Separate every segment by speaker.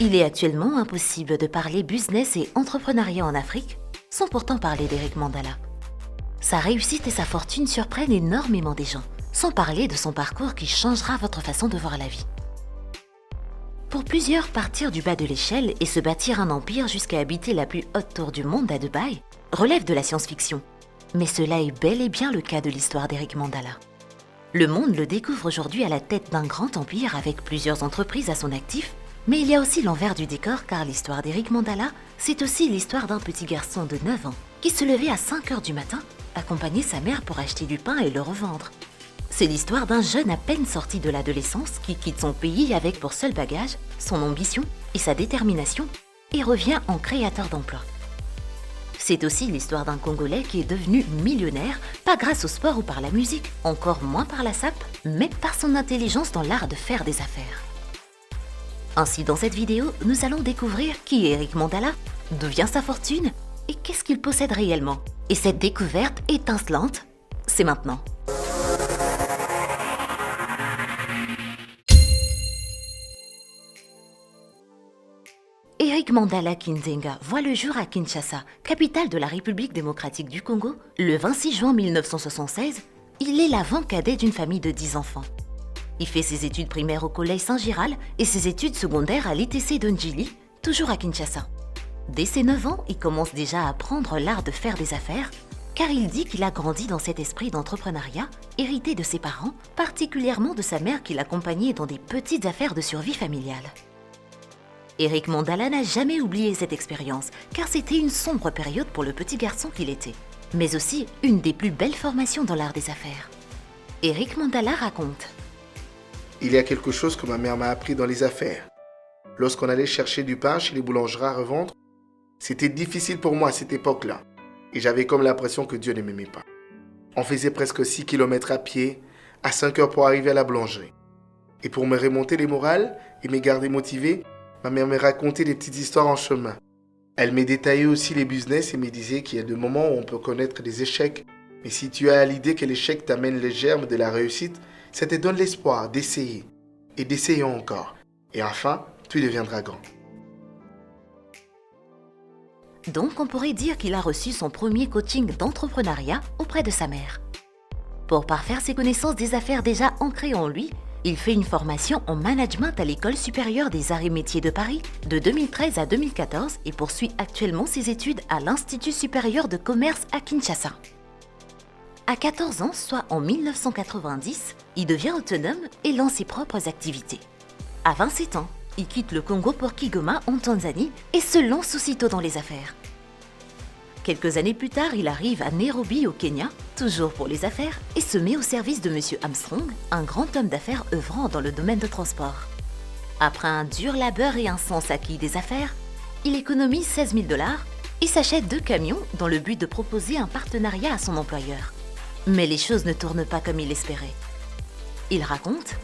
Speaker 1: Il est actuellement impossible de parler business et entrepreneuriat en Afrique sans pourtant parler d'Eric Mandala. Sa réussite et sa fortune surprennent énormément des gens, sans parler de son parcours qui changera votre façon de voir la vie. Pour plusieurs, partir du bas de l'échelle et se bâtir un empire jusqu'à habiter la plus haute tour du monde à Dubaï relève de la science-fiction. Mais cela est bel et bien le cas de l'histoire d'Eric Mandala. Le monde le découvre aujourd'hui à la tête d'un grand empire avec plusieurs entreprises à son actif, mais il y a aussi l'envers du décor car l'histoire d'Eric Mandala, c'est aussi l'histoire d'un petit garçon de 9 ans qui se levait à 5 heures du matin, accompagner sa mère pour acheter du pain et le revendre. C'est l'histoire d'un jeune à peine sorti de l'adolescence qui quitte son pays avec pour seul bagage son ambition et sa détermination et revient en créateur d'emplois. C'est aussi l'histoire d'un Congolais qui est devenu millionnaire, pas grâce au sport ou par la musique, encore moins par la sape, mais par son intelligence dans l'art de faire des affaires. Ainsi, dans cette vidéo, nous allons découvrir qui est Eric Mandala, d'où vient sa fortune et qu'est-ce qu'il possède réellement. Et cette découverte étincelante, c'est maintenant. Eric Mandala Kinzenga voit le jour à Kinshasa, capitale de la République démocratique du Congo, le 26 juin 1976. Il est l'avant-cadet d'une famille de 10 enfants. Il fait ses études primaires au collège Saint-Giral et ses études secondaires à l'ITC de Njili, toujours à Kinshasa. Dès ses 9 ans, il commence déjà à apprendre l'art de faire des affaires, car il dit qu'il a grandi dans cet esprit d'entrepreneuriat, hérité de ses parents, particulièrement de sa mère qui l'accompagnait dans des petites affaires de survie familiale. Eric Mandala n'a jamais oublié cette expérience, car c'était une sombre période pour le petit garçon qu'il était, mais aussi une des plus belles formations dans l'art des affaires. Eric Mandala raconte:
Speaker 2: Il y a quelque chose que ma mère m'a appris dans les affaires. Lorsqu'on allait chercher du pain chez les boulangeries à revendre, c'était difficile pour moi à cette époque-là, et j'avais comme l'impression que Dieu ne m'aimait pas. On faisait presque 6 km à pied, à 5 heures pour arriver à la boulangerie. Et pour me remonter les morales et me garder motivé, ma mère me racontait des petites histoires en chemin. Elle me détaillait aussi les business et me disait qu'il y a des moments où on peut connaître des échecs. Mais si tu as l'idée que l'échec t'amène les germes de la réussite, ça te donne l'espoir d'essayer. Et d'essayer encore. Et enfin, tu deviendras grand.
Speaker 1: Donc on pourrait dire qu'il a reçu son premier coaching d'entrepreneuriat auprès de sa mère. Pour parfaire ses connaissances des affaires déjà ancrées en lui, il fait une formation en management à l'École supérieure des arts et métiers de Paris de 2013 à 2014 et poursuit actuellement ses études à l'Institut supérieur de commerce à Kinshasa. À 14 ans, soit en 1990, il devient autonome et lance ses propres activités. À 27 ans, il quitte le Congo pour Kigoma en Tanzanie et se lance aussitôt dans les affaires. Quelques années plus tard, il arrive à Nairobi au Kenya, toujours pour les affaires, et se met au service de M. Armstrong, un grand homme d'affaires œuvrant dans le domaine de transport. Après un dur labeur et un sens acquis des affaires, il économise 16 000 $ et s'achète 2 camions dans le but de proposer un partenariat à son employeur. Mais les choses ne tournent pas comme il l'espérait. Il raconte: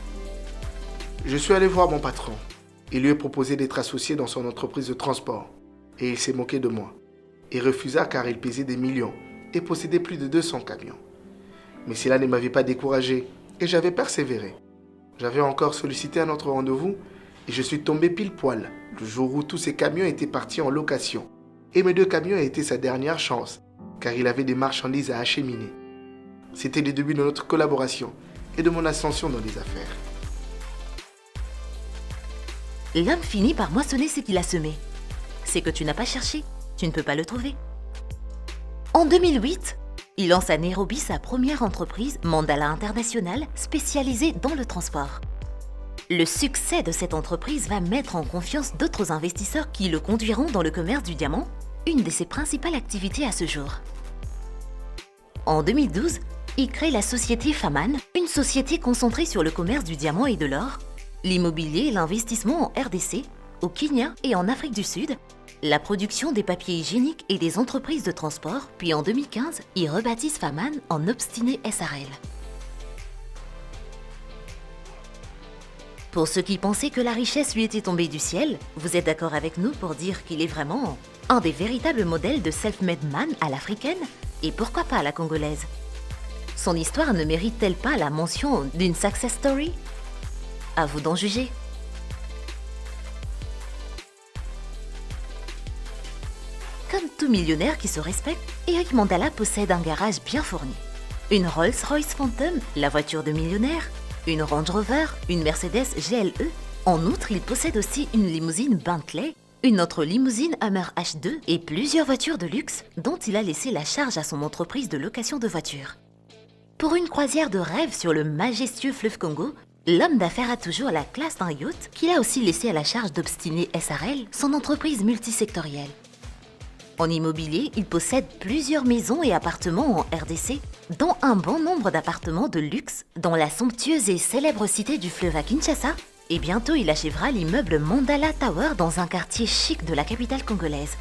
Speaker 2: Je suis allé voir mon patron. Il lui a proposé d'être associé dans son entreprise de transport. Et il s'est moqué de moi. Il refusa car il pesait des millions et possédait plus de 200 camions. Mais cela ne m'avait pas découragé et j'avais persévéré. J'avais encore sollicité un autre rendez-vous et je suis tombé pile poil le jour où tous ces camions étaient partis en location. Et mes 2 camions étaient sa dernière chance car il avait des marchandises à acheminer. C'était le début de notre collaboration et de mon ascension dans les affaires.
Speaker 1: L'homme finit par moissonner ce qu'il a semé. C'est que tu n'as pas cherché. Tu ne peux pas le trouver. En 2008, il lance à Nairobi sa première entreprise, Mandala International, spécialisée dans le transport. Le succès de cette entreprise va mettre en confiance d'autres investisseurs qui le conduiront dans le commerce du diamant, une de ses principales activités à ce jour. En 2012, il crée la société Faman, une société concentrée sur le commerce du diamant et de l'or, l'immobilier et l'investissement en RDC, au Kenya et en Afrique du Sud, la production des papiers hygiéniques et des entreprises de transport, puis en 2015, il rebaptise Faman en Obstiné SRL. Pour ceux qui pensaient que la richesse lui était tombée du ciel, vous êtes d'accord avec nous pour dire qu'il est vraiment un des véritables modèles de self-made man à l'africaine et pourquoi pas à la congolaise. Son histoire ne mérite-t-elle pas la mention d'une success story? À vous d'en juger. Comme tout millionnaire qui se respecte, Eric Mandala possède un garage bien fourni. Une Rolls-Royce Phantom, la voiture de millionnaire, une Range Rover, une Mercedes GLE. En outre, il possède aussi une limousine Bentley, une autre limousine Hummer H2 et plusieurs voitures de luxe dont il a laissé la charge à son entreprise de location de voitures. Pour une croisière de rêve sur le majestueux fleuve Congo, l'homme d'affaires a toujours la classe d'un yacht qu'il a aussi laissé à la charge d'Obstiné SRL, son entreprise multisectorielle. En immobilier, il possède plusieurs maisons et appartements en RDC, dont un bon nombre d'appartements de luxe dans la somptueuse et célèbre cité du fleuve à Kinshasa, et bientôt il achèvera l'immeuble Mandala Tower dans un quartier chic de la capitale congolaise.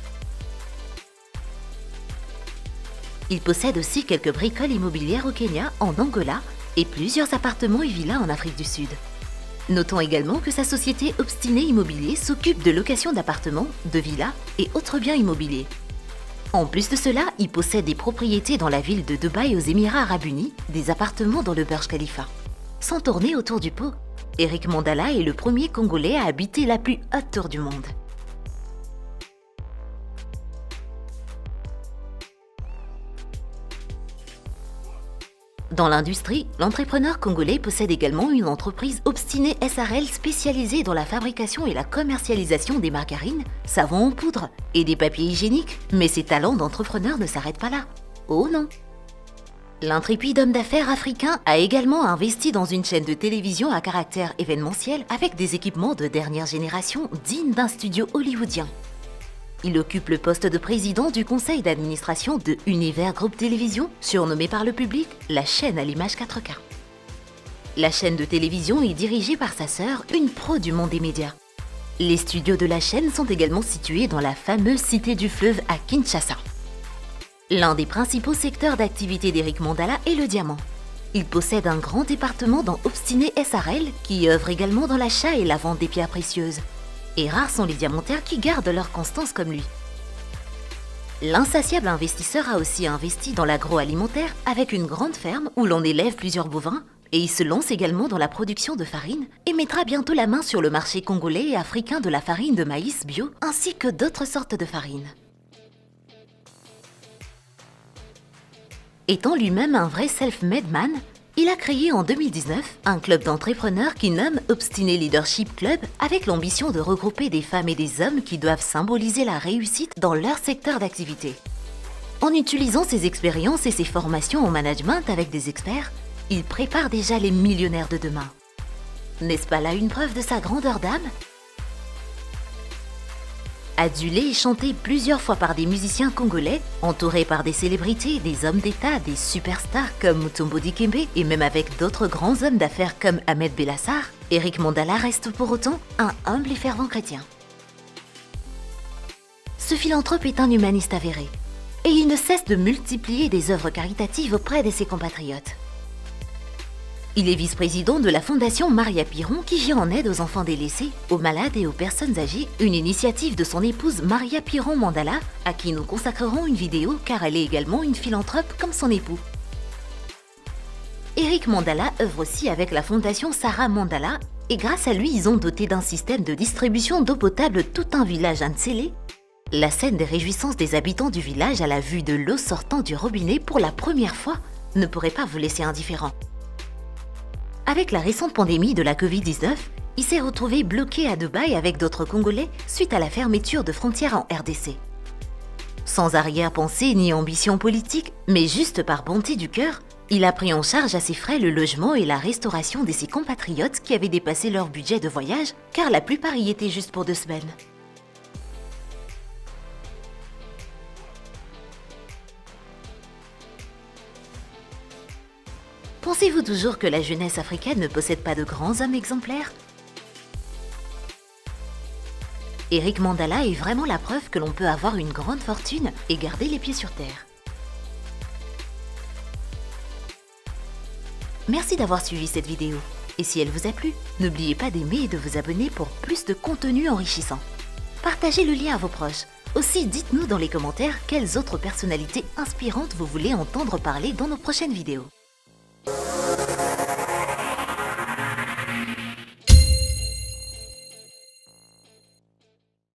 Speaker 1: Il possède aussi quelques bricoles immobilières au Kenya, en Angola, et plusieurs appartements et villas en Afrique du Sud. Notons également que sa société Obstiné Immobilier s'occupe de location d'appartements, de villas et autres biens immobiliers. En plus de cela, il possède des propriétés dans la ville de Dubaï aux Émirats Arabes Unis, des appartements dans le Burj Khalifa. Sans tourner autour du pot, Eric Mandala est le premier Congolais à habiter la plus haute tour du monde. Dans l'industrie, l'entrepreneur congolais possède également une entreprise Obstiné SRL spécialisée dans la fabrication et la commercialisation des margarines, savons en poudre et des papiers hygiéniques. Mais ses talents d'entrepreneur ne s'arrêtent pas là. Oh non! L'intrépide homme d'affaires africain a également investi dans une chaîne de télévision à caractère événementiel avec des équipements de dernière génération dignes d'un studio hollywoodien. Il occupe le poste de président du conseil d'administration de Univers Group Télévision, surnommé par le public la chaîne à l'image 4K. La chaîne de télévision est dirigée par sa sœur, une pro du monde des médias. Les studios de la chaîne sont également situés dans la fameuse cité du fleuve à Kinshasa. L'un des principaux secteurs d'activité d'Eric Mandala est le diamant. Il possède un grand département dans Obstiné SRL qui œuvre également dans l'achat et la vente des pierres précieuses. Et rares sont les diamantaires qui gardent leur constance comme lui. L'insatiable investisseur a aussi investi dans l'agroalimentaire avec une grande ferme où l'on élève plusieurs bovins et il se lance également dans la production de farine et mettra bientôt la main sur le marché congolais et africain de la farine de maïs bio ainsi que d'autres sortes de farines. Étant lui-même un vrai self-made man, il a créé en 2019 un club d'entrepreneurs qui nomme Obstiné Leadership Club avec l'ambition de regrouper des femmes et des hommes qui doivent symboliser la réussite dans leur secteur d'activité. En utilisant ses expériences et ses formations en management avec des experts, il prépare déjà les millionnaires de demain. N'est-ce pas là une preuve de sa grandeur d'âme ? Adulé et chanté plusieurs fois par des musiciens congolais, entouré par des célébrités, des hommes d'État, des superstars comme Mutombo Dikembe et même avec d'autres grands hommes d'affaires comme Ahmed Bellassar, Eric Mandala reste pour autant un humble et fervent chrétien. Ce philanthrope est un humaniste avéré et il ne cesse de multiplier des œuvres caritatives auprès de ses compatriotes. Il est vice-président de la fondation Maria Piron qui vient en aide aux enfants délaissés, aux malades et aux personnes âgées, une initiative de son épouse Maria Piron Mandala, à qui nous consacrerons une vidéo car elle est également une philanthrope comme son époux. Eric Mandala œuvre aussi avec la fondation Sarah Mandala et grâce à lui ils ont doté d'un système de distribution d'eau potable tout un village à Ntsélé. La scène des réjouissances des habitants du village à la vue de l'eau sortant du robinet pour la première fois ne pourrait pas vous laisser indifférent. Avec la récente pandémie de la Covid-19, il s'est retrouvé bloqué à Dubaï avec d'autres Congolais suite à la fermeture de frontières en RDC. Sans arrière-pensée ni ambition politique, mais juste par bonté du cœur, il a pris en charge à ses frais le logement et la restauration de ses compatriotes qui avaient dépassé leur budget de voyage, car la plupart y étaient juste pour 2 semaines. Pensez-vous toujours que la jeunesse africaine ne possède pas de grands hommes exemplaires ? Eric Mandala est vraiment la preuve que l'on peut avoir une grande fortune et garder les pieds sur terre. Merci d'avoir suivi cette vidéo. Et si elle vous a plu, n'oubliez pas d'aimer et de vous abonner pour plus de contenu enrichissant. Partagez le lien à vos proches. Aussi, dites-nous dans les commentaires quelles autres personnalités inspirantes vous voulez entendre parler dans nos prochaines vidéos.